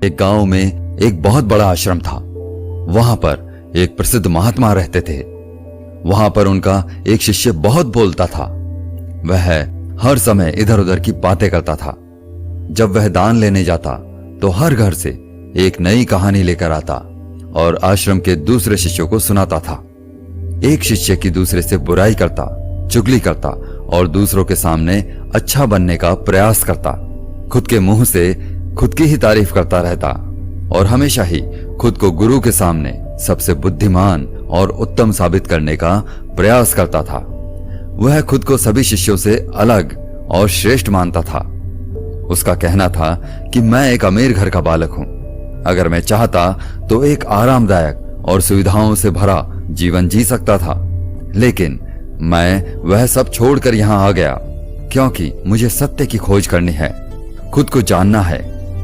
एक गांव में एक बहुत बड़ा आश्रम था। वहां पर एक प्रसिद्ध महात्मा रहते थे। वहां पर उनका एक शिष्य बहुत बोलता था। वह हर समय इधर उधर की बातें करता था। जब वह दान लेने जाता तो हर घर से एक नई कहानी लेकर आता और आश्रम के दूसरे शिष्यों को सुनाता था। एक शिष्य की दूसरे से बुराई करता, चुगली करता और दूसरों के सामने अच्छा बनने का प्रयास करता। खुद के मुंह से खुद की ही तारीफ करता रहता और हमेशा ही खुद को गुरु के सामने सबसे बुद्धिमान और उत्तम साबित करने का प्रयास करता था। वह खुद को सभी शिष्यों से अलग और श्रेष्ठ मानता था। उसका कहना था कि मैं एक अमीर घर का बालक हूं। अगर मैं चाहता तो एक आरामदायक और सुविधाओं से भरा जीवन जी सकता था, लेकिन मैं वह सब छोड़कर यहां आ गया क्योंकि मुझे सत्य की खोज करनी है, खुद को जानना है,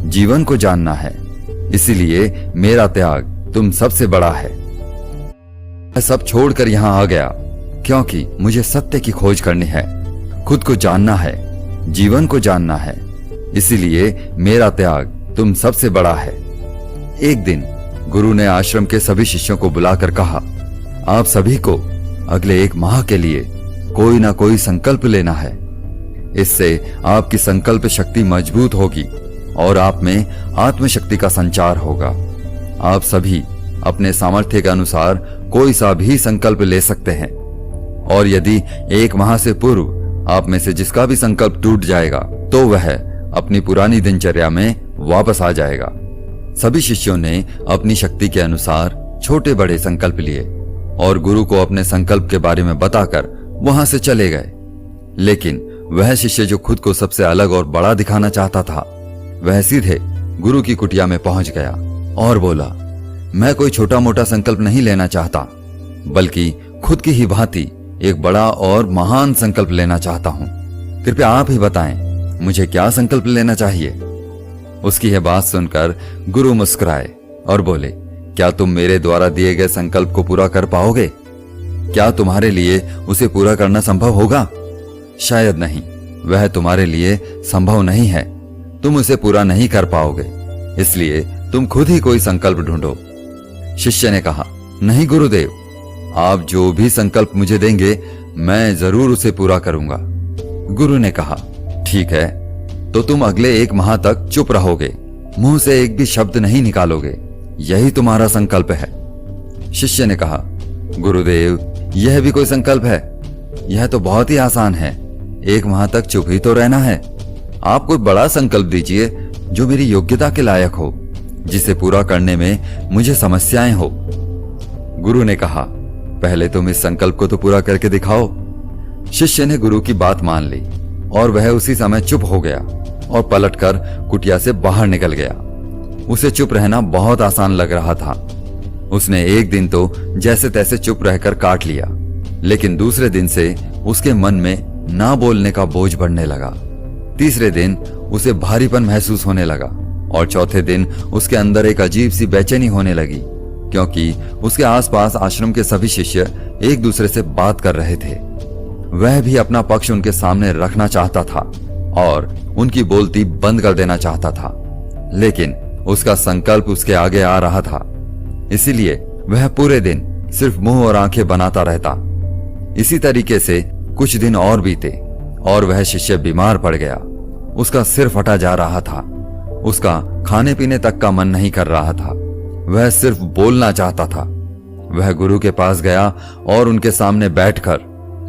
जीवन को जानना है। इसीलिए मेरा त्याग तुम सबसे बड़ा है। मैं सब छोड़कर यहां आ गया क्योंकि मुझे सत्य की खोज करनी है, खुद को जानना है, जीवन को जानना है। इसीलिए मेरा त्याग तुम सबसे बड़ा है। एक दिन गुरु ने आश्रम के सभी शिष्यों को बुलाकर कहा, आप सभी को अगले 1 माह के लिए कोई ना कोई संकल्प लेना है। इससे आपकी संकल्प शक्ति मजबूत होगी और आप में आत्मशक्ति का संचार होगा। आप सभी अपने सामर्थ्य के अनुसार कोई सा भी संकल्प ले सकते हैं और यदि 1 माह से पूर्व आप में से जिसका भी संकल्प टूट जाएगा तो वह अपनी पुरानी दिनचर्या में वापस आ जाएगा। सभी शिष्यों ने अपनी शक्ति के अनुसार छोटे बड़े संकल्प लिए और गुरु को अपने संकल्प के बारे में बताकर वहां से चले गए। लेकिन वह शिष्य जो खुद को सबसे अलग और बड़ा दिखाना चाहता था, वह सीधे गुरु की कुटिया में पहुंच गया और बोला, मैं कोई छोटा मोटा संकल्प नहीं लेना चाहता, बल्कि खुद की ही भांति एक बड़ा और महान संकल्प लेना चाहता हूं। कृपया आप ही बताएं मुझे क्या संकल्प लेना चाहिए। उसकी यह बात सुनकर गुरु मुस्कुराए और बोले, क्या तुम मेरे द्वारा दिए गए संकल्प को पूरा कर पाओगे? क्या तुम्हारे लिए उसे पूरा करना संभव होगा? शायद नहीं, वह तुम्हारे लिए संभव नहीं है। तुम उसे पूरा नहीं कर पाओगे, इसलिए तुम खुद ही कोई संकल्प ढूंढो। शिष्य ने कहा, नहीं गुरुदेव, आप जो भी संकल्प मुझे देंगे मैं जरूर उसे पूरा करूंगा। गुरु ने कहा, ठीक है, तो तुम अगले 1 माह तक चुप रहोगे, मुंह से एक भी शब्द नहीं निकालोगे, यही तुम्हारा संकल्प है। शिष्य ने कहा, गुरुदेव, यह भी कोई संकल्प है? यह तो बहुत ही आसान है, 1 माह तक चुप ही तो रहना है। आप कोई बड़ा संकल्प दीजिए जो मेरी योग्यता के लायक हो, जिसे पूरा करने में मुझे समस्याएं हो। गुरु ने कहा, पहले तुम इस संकल्प को तो पूरा करके दिखाओ। शिष्य ने गुरु की बात मान ली और वह उसी समय चुप हो गया और पलटकर कुटिया से बाहर निकल गया। उसे चुप रहना बहुत आसान लग रहा था। उसने एक दिन तो जैसे तैसे चुप रहकर काट लिया, लेकिन दूसरे दिन से उसके मन में ना बोलने का बोझ बढ़ने लगा। तीसरे दिन उसे भारीपन महसूस होने लगा और चौथे दिन उसके अंदर एक अजीब सी बेचैनी होने लगी, क्योंकि उसके आसपास आश्रम के सभी शिष्य एक दूसरे से बात कर रहे थे। वह भी अपना पक्ष उनके सामने रखना चाहता था और उनकी बोलती बंद कर देना चाहता था, लेकिन उसका संकल्प उसके आगे आ रहा था। इसीलिए वह पूरे दिन सिर्फ मुंह और आंखें बनाता रहता। इसी तरीके से कुछ दिन और बीते और वह शिष्य बीमार पड़ गया। उसका सिर फटा जा रहा था। उसका खाने पीने तक का मन नहीं कर रहा था। वह सिर्फ बोलना चाहता था। वह गुरु के पास गया और उनके सामने बैठकर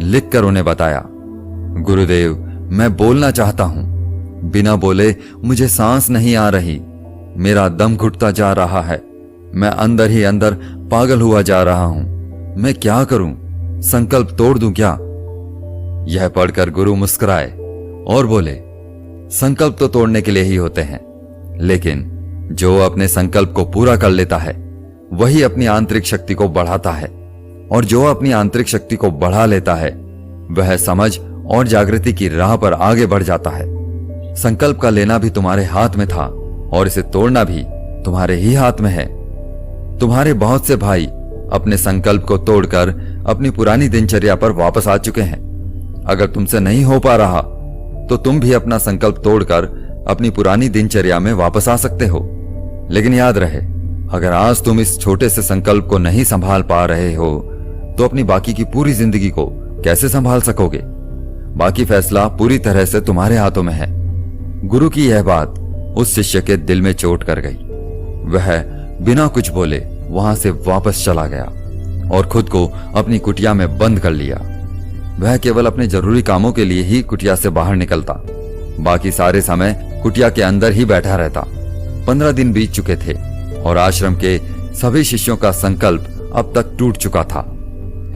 लिखकर उन्हें बताया, गुरुदेव, मैं बोलना चाहता हूं, बिना बोले मुझे सांस नहीं आ रही, मेरा दम घुटता जा रहा है, मैं अंदर ही अंदर पागल हुआ जा रहा हूं, मैं क्या करूं? संकल्प तोड़ दूं क्या? यह पढ़कर गुरु मुस्कुराए और बोले, संकल्प तो तोड़ने के लिए ही होते हैं, लेकिन जो अपने संकल्प को पूरा कर लेता है वही अपनी आंतरिक शक्ति को बढ़ाता है, और जो अपनी आंतरिक शक्ति को बढ़ा लेता है वह समझ और जागृति की राह पर आगे बढ़ जाता है। संकल्प का लेना भी तुम्हारे हाथ में था और इसे तोड़ना भी तुम्हारे ही हाथ में है। तुम्हारे बहुत से भाई अपने संकल्प को तोड़कर अपनी पुरानी दिनचर्या पर वापस आ चुके हैं। अगर तुमसे नहीं हो पा रहा तो तुम भी अपना संकल्प तोड़कर अपनी पुरानी दिनचर्या में वापस आ सकते हो। लेकिन याद रहे, अगर आज तुम इस छोटे से संकल्प को नहीं संभाल पा रहे हो तो अपनी बाकी की पूरी जिंदगी को कैसे संभाल सकोगे? बाकी फैसला पूरी तरह से तुम्हारे हाथों में है। गुरु की यह बात उस शिष्य के दिल में चोट कर गई। वह बिना कुछ बोले वहां से वापस चला गया और खुद को अपनी कुटिया में बंद कर लिया। वह केवल अपने जरूरी कामों के लिए ही कुटिया से बाहर निकलता, बाकी सारे समय कुटिया के अंदर ही बैठा रहता। 15 दिन बीत चुके थे और आश्रम के सभी शिष्यों का संकल्प अब तक टूट चुका था,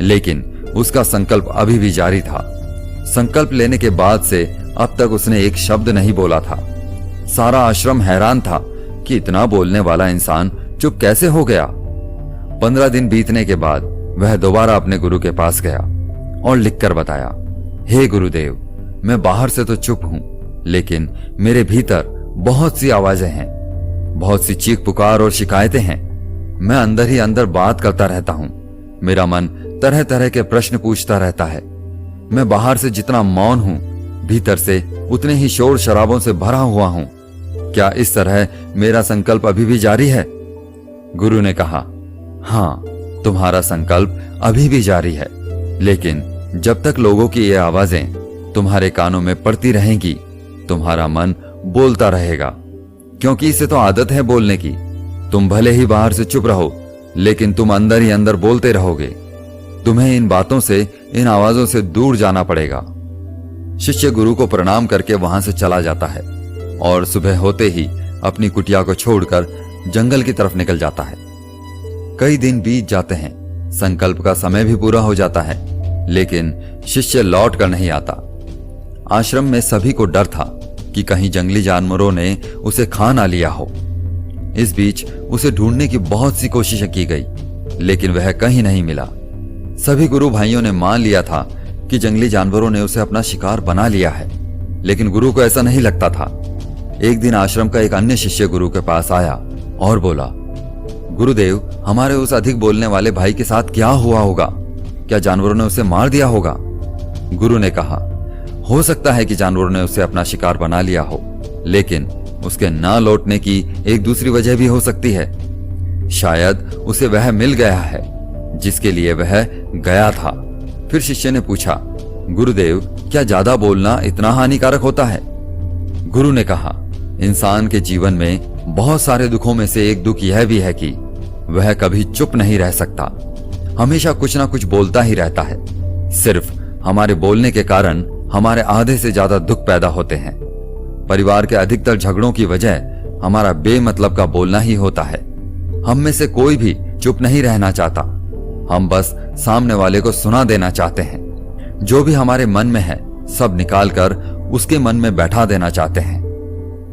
लेकिन उसका संकल्प अभी भी जारी था। संकल्प लेने के बाद से अब तक उसने एक शब्द नहीं बोला था। सारा आश्रम हैरान था कि इतना बोलने वाला इंसान चुप कैसे हो गया। 15 दिन बीतने के बाद वह दोबारा अपने गुरु के पास गया और लिखकर बताया, हे गुरुदेव, मैं बाहर से तो चुप हूं, लेकिन मेरे भीतर बहुत सी आवाजें हैं, बहुत सी चीख पुकार और शिकायतें हैं। मैं अंदर ही अंदर बात करता रहता हूं। मेरा मन तरह तरह के प्रश्न पूछता रहता है। मैं बाहर से जितना मौन हूं, भीतर से उतने ही शोर शराबों से भरा हुआ हूं। क्या इस तरह मेरा संकल्प अभी भी जारी है? गुरु ने कहा, हाँ, तुम्हारा संकल्प अभी भी जारी है, लेकिन जब तक लोगों की ये आवाजें तुम्हारे कानों में पड़ती रहेंगी, तुम्हारा मन बोलता रहेगा, क्योंकि इसे तो आदत है बोलने की। तुम भले ही बाहर से चुप रहो, लेकिन तुम अंदर ही अंदर बोलते रहोगे। तुम्हें इन बातों से, इन आवाजों से दूर जाना पड़ेगा। शिष्य गुरु को प्रणाम करके वहां से चला जाता है और सुबह होते ही अपनी कुटिया को छोड़कर जंगल की तरफ निकल जाता है। कई दिन बीत जाते हैं, संकल्प का समय भी पूरा हो जाता है, लेकिन शिष्य लौट कर नहीं आता। आश्रम में सभी को डर था कि कहीं जंगली जानवरों ने उसे खा ना लिया हो। इस बीच उसे ढूंढने की बहुत सी कोशिशें की गई, लेकिन वह कहीं नहीं मिला। सभी गुरु भाइयों ने मान लिया था कि जंगली जानवरों ने उसे अपना शिकार बना लिया है, लेकिन गुरु को ऐसा नहीं लगता था। एक दिन आश्रम का एक अन्य शिष्य गुरु के पास आया और बोला, गुरुदेव, हमारे उस अधिक बोलने वाले भाई के साथ क्या हुआ होगा? क्या जानवरों ने उसे मार दिया होगा? गुरु ने कहा, हो सकता है कि जानवरों ने उसे अपना शिकार बना लिया हो, लेकिन उसके ना लौटने की एक दूसरी वजह भी हो सकती है। शायद उसे वह मिल गया है जिसके लिए वह गया था। फिर शिष्य ने पूछा, गुरुदेव, क्या ज्यादा बोलना इतना हानिकारक होता है? गुरु ने कहा, इंसान के जीवन में बहुत सारे दुखों में से एक दुख यह भी है कि वह कभी चुप नहीं रह सकता, हमेशा कुछ ना कुछ बोलता ही रहता है। सिर्फ हमारे बोलने के कारण हमारे आधे से ज्यादा दुख पैदा होते हैं। परिवार के अधिकतर झगड़ों की वजह हमारा बेमतलब का बोलना ही होता है। हम में से कोई भी चुप नहीं रहना चाहता, हम बस सामने वाले को सुना देना चाहते हैं। जो भी हमारे मन में है सब निकालकर उसके मन में बैठा देना चाहते हैं।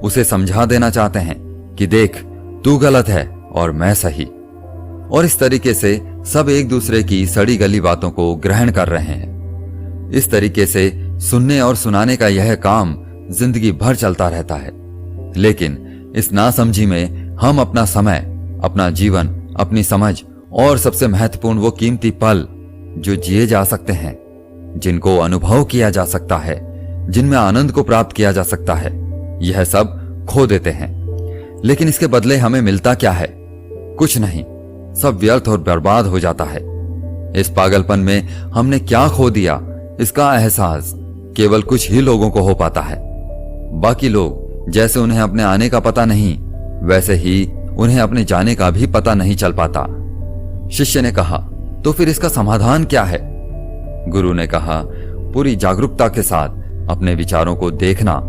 उसे समझा देना चाहते हैं कि देख, तू गलत है और मैं सही। और इस तरीके से सब एक दूसरे की सड़ी गली बातों को ग्रहण कर रहे हैं। इस तरीके से सुनने और सुनाने का यह काम जिंदगी भर चलता रहता है, लेकिन इस नासमझी में हम अपना समय, अपना जीवन, अपनी समझ और सबसे महत्वपूर्ण वो कीमती पल जो जिए जा सकते हैं, जिनको अनुभव किया जा सकता है, जिनमें आनंद को प्राप्त किया जा सकता है, यह सब खो देते हैं। लेकिन इसके बदले हमें मिलता क्या है? कुछ नहीं, सब व्यर्थ और बर्बाद हो जाता है। इस पागलपन में हमने क्या खो दिया, इसका एहसास केवल कुछ ही लोगों को हो पाता है। बाकी लोग जैसे उन्हें अपने आने का पता नहीं, वैसे ही उन्हें अपने जाने का भी पता नहीं चल पाता। शिष्य ने कहा, तो फिर इसका समाधान क्या है? गुरु ने कहा, पूरी जागरूकता के साथ अपने विचारों को देखना,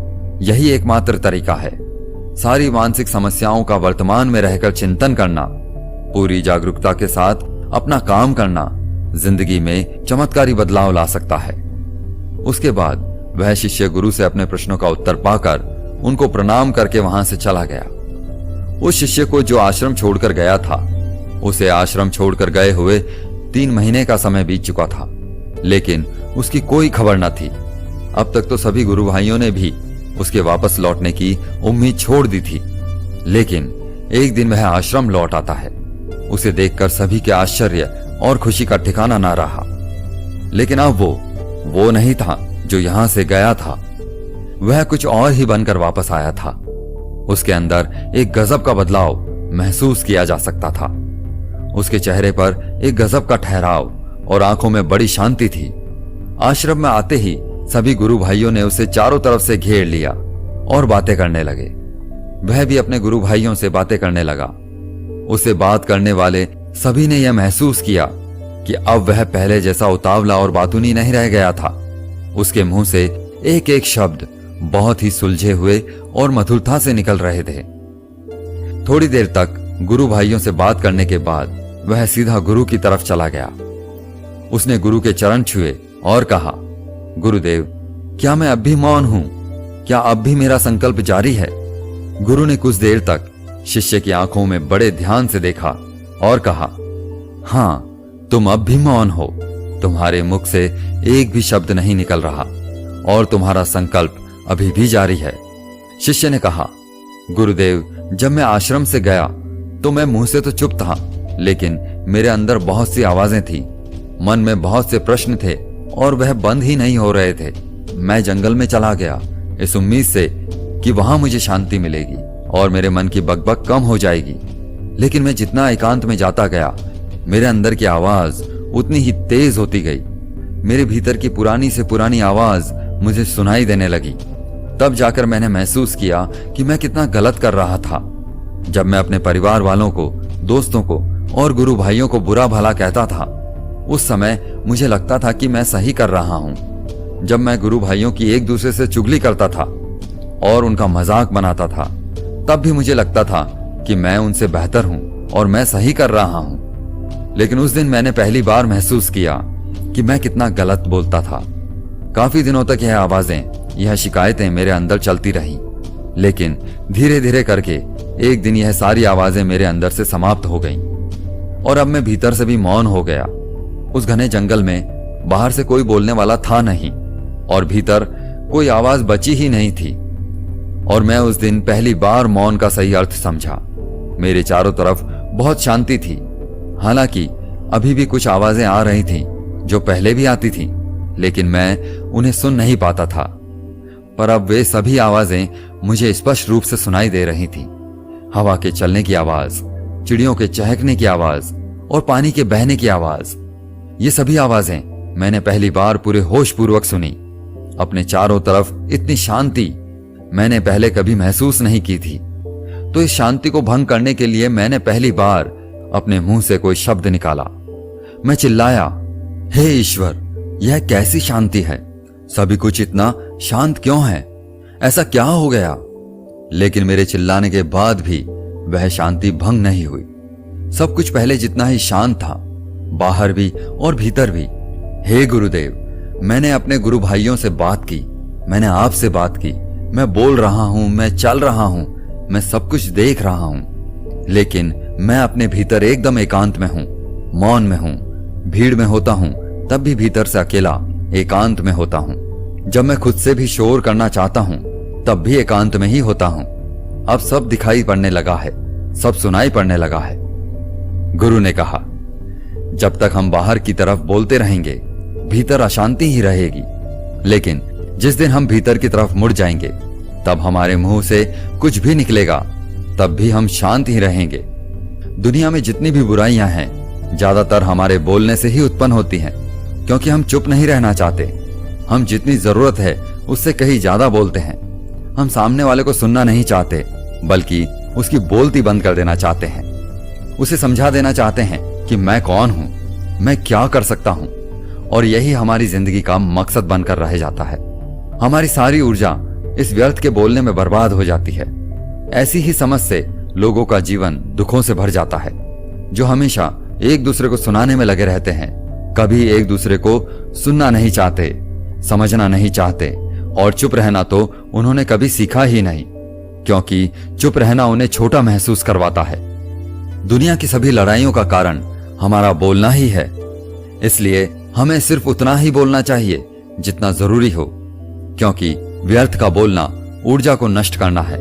यही एकमात्र तरीका है। सारी मानसिक समस्याओं का वर्तमान में रहकर चिंतन करना, पूरी जागरूकता के साथ अपना काम करना जिंदगी में चमत्कारी बदलाव ला सकता है। उसके बाद वह शिष्य गुरु से अपने प्रश्नों का उत्तर पाकर उनको प्रणाम करके वहां से चला गया। उस शिष्य को जो आश्रम छोड़कर गया था, उसे आश्रम छोड़कर गए हुए 3 महीने का समय बीत चुका था, लेकिन उसकी कोई खबर न थी। अब तक तो सभी गुरु भाइयों ने भी उसके वापस लौटने की उम्मीद छोड़ दी थी, लेकिन एक दिन वह आश्रम लौट आता है। उसे देखकर सभी के आश्चर्य और खुशी का ठिकाना ना रहा। लेकिन अब वो नहीं था जो यहां से गया था, वह कुछ और ही बनकर वापस आया था। उसके अंदर एक गजब का बदलाव महसूस किया जा सकता था। उसके चेहरे पर एक गजब का ठहराव और आंखों में बड़ी शांति थी। आश्रम में आते ही सभी गुरु भाइयों ने उसे चारों तरफ से घेर लिया और बातें करने लगे। वह भी अपने गुरु भाइयों से बातें करने लगा। उसे बात करने वाले सभी ने यह महसूस किया कि अब वह पहले जैसा उतावला और बातूनी नहीं रह गया था। उसके मुंह से एक एक शब्द बहुत ही सुलझे हुए और मधुरता से निकल रहे थे। थोड़ी देर तक गुरु भाइयों से बात करने के बाद वह सीधा गुरु की तरफ चला गया। उसने गुरु के चरण छुए और कहा, गुरुदेव, क्या मैं अब भी मौन हूं? क्या अब भी मेरा संकल्प जारी है? गुरु ने कुछ देर तक शिष्य की आंखों में बड़े ध्यान से देखा और कहा, हां, तुम अब भी मौन हो। तुम्हारे मुख से एक भी शब्द नहीं निकल रहा और तुम्हारा संकल्प अभी भी जारी है। शिष्य ने कहा, गुरुदेव, जब मैं आश्रम से गया तो मैं मुंह से तो चुप था, लेकिन मेरे अंदर बहुत सी आवाजें थी। मन में बहुत से प्रश्न थे और वह बंद ही नहीं हो रहे थे। मैं जंगल में चला गया इस उम्मीद से कि वहां मुझे शांति मिलेगी और मेरे मन की बकबक कम हो जाएगी, लेकिन मैं जितना एकांत में जाता गया मेरे अंदर की आवाज उतनी ही तेज होती गई। मेरे भीतर की पुरानी से पुरानी आवाज मुझे सुनाई देने लगी। तब जाकर मैंने महसूस किया कि मैं कितना गलत कर रहा था। जब मैं अपने परिवार वालों को, दोस्तों को और गुरु भाइयों को बुरा भला कहता था, उस समय मुझे लगता था कि मैं सही कर रहा हूं। जब मैं गुरु भाइयों की एक दूसरे से चुगली करता था और उनका मजाक बनाता था, तब भी मुझे लगता था कि मैं उनसे बेहतर हूं और मैं सही कर रहा हूं। लेकिन उस दिन मैंने पहली बार महसूस किया कि मैं कितना गलत बोलता था। काफी दिनों तक यह आवाजें, यह शिकायतें मेरे अंदर चलती रही, लेकिन धीरे धीरे करके एक दिन यह सारी आवाजें मेरे अंदर से समाप्त हो गईं और अब मैं भीतर से भी मौन हो गया। उस घने जंगल में बाहर से कोई बोलने वाला था नहीं और भीतर कोई आवाज बची ही नहीं थी और मैं उस दिन पहली बार मौन का सही अर्थ समझा। मेरे चारों तरफ बहुत शांति थी। हालांकि अभी भी कुछ आवाजें आ रही थीं जो पहले भी आती थीं, लेकिन मैं उन्हें सुन नहीं पाता था। पर अब वे सभी आवाजें मुझे स्पष्ट रूप से सुनाई दे रही थीं। हवा के चलने की आवाज, चिड़ियों के चहकने की आवाज और पानी के बहने की आवाज, ये सभी आवाजें मैंने पहली बार पूरे होश पूर्वक सुनी। अपने चारों तरफ इतनी शांति मैंने पहले कभी महसूस नहीं की थी। तो इस शांति को भंग करने के लिए मैंने पहली बार अपने मुंह से कोई शब्द निकाला। मैं चिल्लाया, हे ईश्वर, यह कैसी शांति है? सभी कुछ इतना शांत क्यों है? ऐसा क्या हो गया? लेकिन मेरे चिल्लाने के बाद भी वह शांति भंग नहीं हुई। सब कुछ पहले जितना ही शांत था, बाहर भी और भीतर भी। हे गुरुदेव, मैंने अपने गुरु भाइयों से बात की, मैंने आपसे बात की, मैं बोल रहा हूं, मैं चल रहा हूं, मैं सब कुछ देख रहा हूं, लेकिन मैं अपने भीतर एकदम एकांत में हूं, मौन में हूं। भीड़ में होता हूं तब भी भीतर से अकेला एकांत में होता हूं। जब मैं खुद से भी शोर करना चाहता हूं तब भी एकांत में ही होता हूं। अब सब दिखाई पड़ने लगा है, सब सुनाई पड़ने लगा है। गुरु ने कहा, जब तक हम बाहर की तरफ बोलते रहेंगे भीतर अशांति ही रहेगी, लेकिन जिस दिन हम भीतर की तरफ मुड़ जाएंगे तब हमारे मुंह से कुछ भी निकलेगा तब भी हम शांत ही रहेंगे। दुनिया में जितनी भी बुराइयां हैं ज्यादातर हमारे बोलने से ही उत्पन्न होती हैं, क्योंकि हम चुप नहीं रहना चाहते। हम जितनी जरूरत है उससे कहीं ज्यादा बोलते हैं। हम सामने वाले को सुनना नहीं चाहते, बल्कि उसकी बोलती बंद कर देना चाहते हैं। उसे समझा देना चाहते हैं कि मैं कौन हूं, मैं क्या कर सकता हूं, और यही हमारी जिंदगी का मकसद बनकर रह जाता है। हमारी सारी ऊर्जा इस व्यर्थ के बोलने में बर्बाद हो जाती है। ऐसी ही समझ से लोगों का जीवन दुखों से भर जाता है, जो हमेशा एक दूसरे को सुनाने में लगे रहते हैं, कभी एक दूसरे को सुनना नहीं चाहते, समझना नहीं चाहते, और चुप रहना तो उन्होंने कभी सीखा ही नहीं, क्योंकि चुप रहना उन्हें छोटा महसूस करवाता है। दुनिया की सभी लड़ाइयों का कारण हमारा बोलना ही है, इसलिए हमें सिर्फ उतना ही बोलना चाहिए जितना जरूरी हो, क्योंकि व्यर्थ का बोलना ऊर्जा को नष्ट करना है,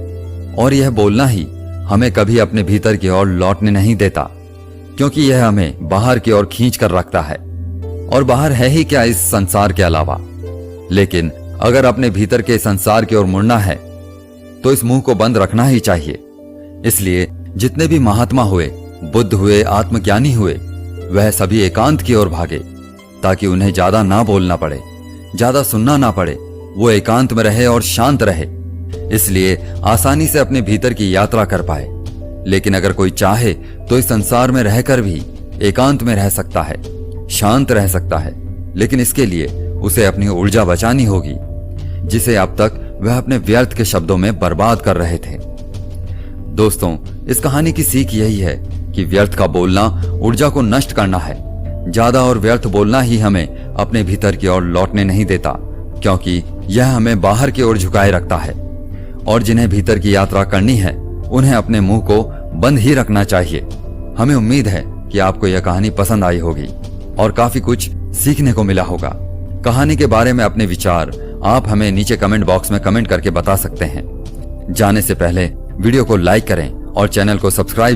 और यह बोलना ही हमें कभी अपने भीतर की ओर लौटने नहीं देता, क्योंकि यह हमें बाहर की ओर खींच कर रखता है। और बाहर है ही क्या इस संसार के अलावा। लेकिन अगर अपने भीतर के संसार की ओर मुड़ना है तो इस मुंह को बंद रखना ही चाहिए। इसलिए जितने भी महात्मा हुए, बुद्ध हुए, आत्मज्ञानी हुए, वह सभी एकांत की ओर भागे ताकि उन्हें ज्यादा ना बोलना पड़े, ज्यादा सुनना ना पड़े। वो एकांत में रहे और शांत रहे, इसलिए आसानी से अपने भीतर की यात्रा कर पाए। लेकिन अगर कोई चाहे तो इस संसार में रहकर भी एकांत में रह सकता है, शांत रह सकता है, लेकिन इसके लिए उसे अपनी ऊर्जा बचानी होगी, जिसे अब तक वह अपने व्यर्थ के शब्दों में बर्बाद कर रहे थे। दोस्तों, इस कहानी की सीख यही है कि व्यर्थ का बोलना ऊर्जा को नष्ट करना है। ज्यादा और व्यर्थ बोलना ही हमें अपने भीतर की ओर लौटने नहीं देता, क्योंकि यह हमें बाहर की ओर झुकाए रखता है। और जिन्हें भीतर की यात्रा करनी है, उन्हें अपने मुंह को बंद ही रखना चाहिए। हमें उम्मीद है कि आपको यह कहानी पसंद आई होगी और काफी कुछ सीखने को मिला होगा। कहानी के बारे में अपने विचार आप हमें नीचे कमेंट बॉक्स में कमेंट करके बता सकते हैं। जाने से पहले वीडियो को लाइक करें और चैनल को सब्सक्राइब